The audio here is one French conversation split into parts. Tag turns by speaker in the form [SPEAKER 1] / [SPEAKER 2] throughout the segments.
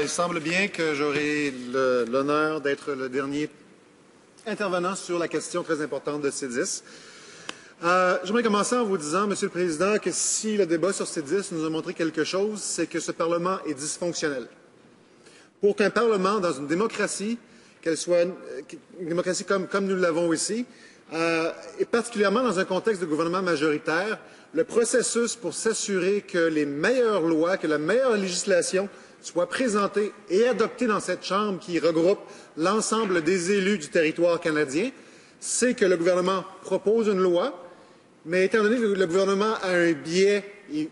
[SPEAKER 1] Il semble bien que j'aurai l'honneur d'être le dernier intervenant sur la question très importante de C10. J'aimerais commencer en vous disant, Monsieur le Président, que si le débat sur C10 nous a montré quelque chose, c'est que ce Parlement est dysfonctionnel. Pour qu'un Parlement, dans une démocratie, qu'elle soit une démocratie comme nous l'avons ici, et particulièrement dans un contexte de gouvernement majoritaire, le processus pour s'assurer que les meilleures lois, que la meilleure législation soit présentée et adoptée dans cette Chambre qui regroupe l'ensemble des élus du territoire canadien, c'est que le gouvernement propose une loi, mais étant donné que le gouvernement a un biais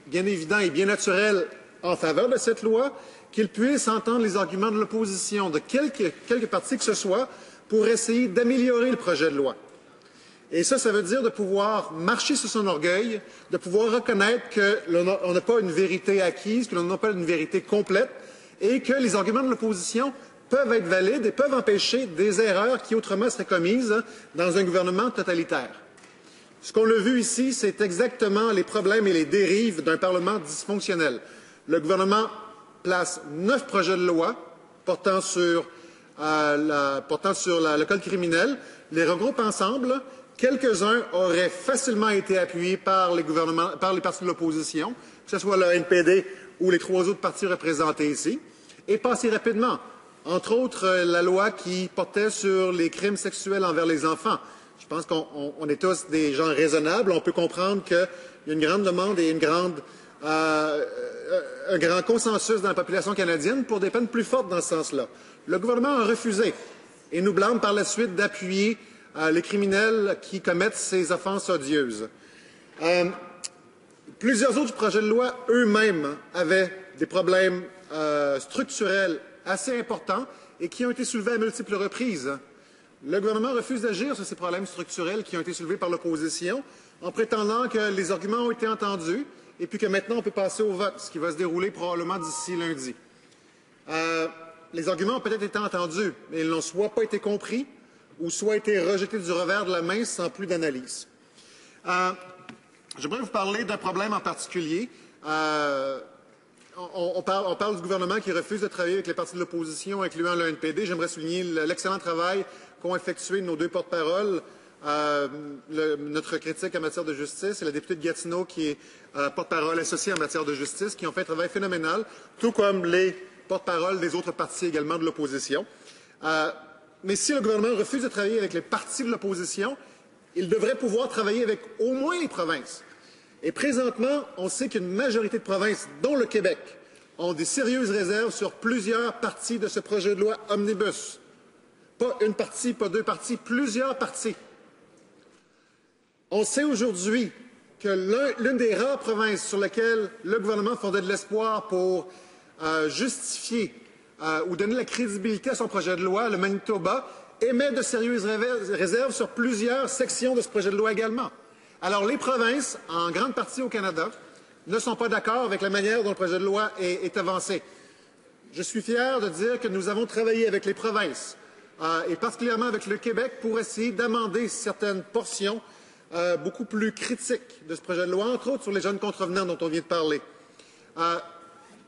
[SPEAKER 1] bien évident et bien naturel en faveur de cette loi, qu'il puisse entendre les arguments de l'opposition, de quelque parti que ce soit, pour essayer d'améliorer le projet de loi. Et ça veut dire de pouvoir marcher sur son orgueil, de pouvoir reconnaître qu'on n'a pas une vérité acquise, que l'on n'a pas une vérité complète, et que les arguments de l'opposition peuvent être valides et peuvent empêcher des erreurs qui autrement seraient commises dans un gouvernement totalitaire. Ce qu'on a vu ici, c'est exactement les problèmes et les dérives d'un Parlement dysfonctionnel. Le gouvernement place 9 projets de loi portant sur le code criminel, les regroupe ensemble. Quelques-uns auraient facilement été appuyés par les partis de l'opposition, que ce soit le NPD ou les 3 autres partis représentés ici, et passés rapidement. Entre autres, la loi qui portait sur les crimes sexuels envers les enfants. Je pense qu'on est tous des gens raisonnables. On peut comprendre qu'il y a une grande demande et un grand consensus dans la population canadienne pour des peines plus fortes dans ce sens-là. Le gouvernement a refusé et nous blâme par la suite d'appuyer les criminels qui commettent ces offenses odieuses. Plusieurs autres projets de loi eux-mêmes avaient des problèmes structurels assez importants et qui ont été soulevés à multiples reprises. Le gouvernement refuse d'agir sur ces problèmes structurels qui ont été soulevés par l'opposition en prétendant que les arguments ont été entendus et puis que maintenant on peut passer au vote, ce qui va se dérouler probablement d'ici lundi. Les arguments ont peut-être été entendus, mais ils n'ont soit pas été compris ou soit été rejetés du revers de la main sans plus d'analyse. J'aimerais vous parler d'un problème en particulier. On parle du gouvernement qui refuse de travailler avec les partis de l'opposition, incluant le NPD. J'aimerais souligner l'excellent travail qu'ont effectué nos 2 porte-paroles, notre critique en matière de justice et la députée de Gatineau qui est porte-parole associée en matière de justice, qui ont fait un travail phénoménal, tout comme les porte-paroles des autres partis également de l'opposition. Mais si le gouvernement refuse de travailler avec les partis de l'opposition, il devrait pouvoir travailler avec au moins les provinces. Et présentement, on sait qu'une majorité de provinces, dont le Québec, ont des sérieuses réserves sur plusieurs parties de ce projet de loi omnibus. Pas une partie, pas 2 parties, plusieurs parties. On sait aujourd'hui que l'une des rares provinces sur lesquelles le gouvernement fondait de l'espoir pour justifier ou donner la crédibilité à son projet de loi, le Manitoba, émet de sérieuses réserves sur plusieurs sections de ce projet de loi également. Alors, les provinces, en grande partie au Canada, ne sont pas d'accord avec la manière dont le projet de loi est avancé. Je suis fier de dire que nous avons travaillé avec les provinces, et particulièrement avec le Québec, pour essayer d'amender certaines portions beaucoup plus critiques de ce projet de loi, entre autres sur les jeunes contrevenants dont on vient de parler.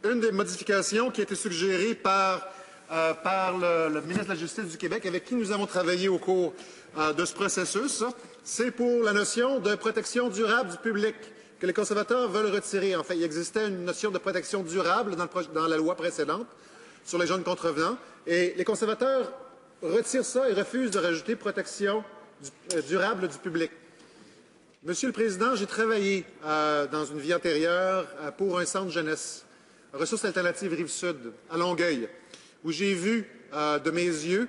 [SPEAKER 1] Une des modifications qui a été suggérée par le ministre de la Justice du Québec, avec qui nous avons travaillé au cours de ce processus, c'est pour la notion de protection durable du public, que les conservateurs veulent retirer. En fait, il existait une notion de protection durable dans la loi précédente sur les jeunes contrevenants, et les conservateurs retirent ça et refusent de rajouter protection durable du public. Monsieur le Président, j'ai travaillé dans une vie antérieure pour un centre jeunesse, Ressources alternatives Rive-Sud, à Longueuil, où j'ai vu de mes yeux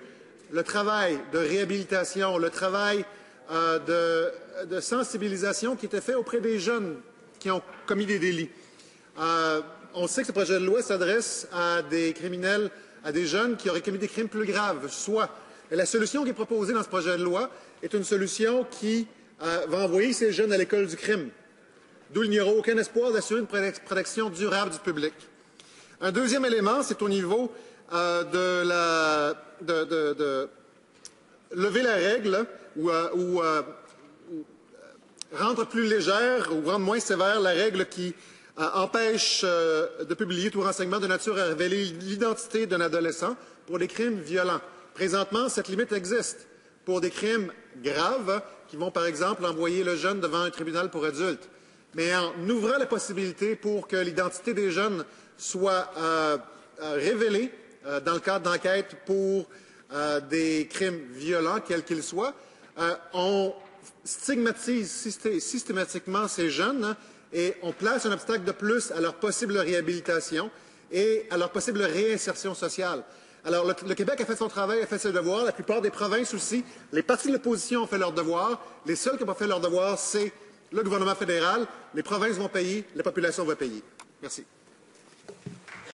[SPEAKER 1] le travail de réhabilitation, le travail de sensibilisation qui était fait auprès des jeunes qui ont commis des délits. On sait que ce projet de loi s'adresse à des criminels, à des jeunes qui auraient commis des crimes plus graves. La solution qui est proposée dans ce projet de loi est une solution qui va envoyer ces jeunes à l'école du crime, d'où il n'y aura aucun espoir d'assurer une protection durable du public. Un deuxième élément, c'est au niveau de lever la règle ou rendre plus légère ou rendre moins sévère la règle qui empêche de publier tout renseignement de nature à révéler l'identité d'un adolescent pour des crimes violents. Présentement, cette limite existe pour des crimes graves qui vont, par exemple, envoyer le jeune devant un tribunal pour adultes. Mais en ouvrant la possibilité pour que l'identité des jeunes soit révélée dans le cadre d'enquêtes pour des crimes violents, quels qu'ils soient, on stigmatise systématiquement ces jeunes et on place un obstacle de plus à leur possible réhabilitation et à leur possible réinsertion sociale. Alors, le Québec a fait son travail, a fait ses devoirs. La plupart des provinces aussi. Les partis de l'opposition ont fait leurs devoirs. Les seuls qui n'ont pas fait leurs devoirs, c'est le gouvernement fédéral. Les provinces vont payer, la population va payer. Merci.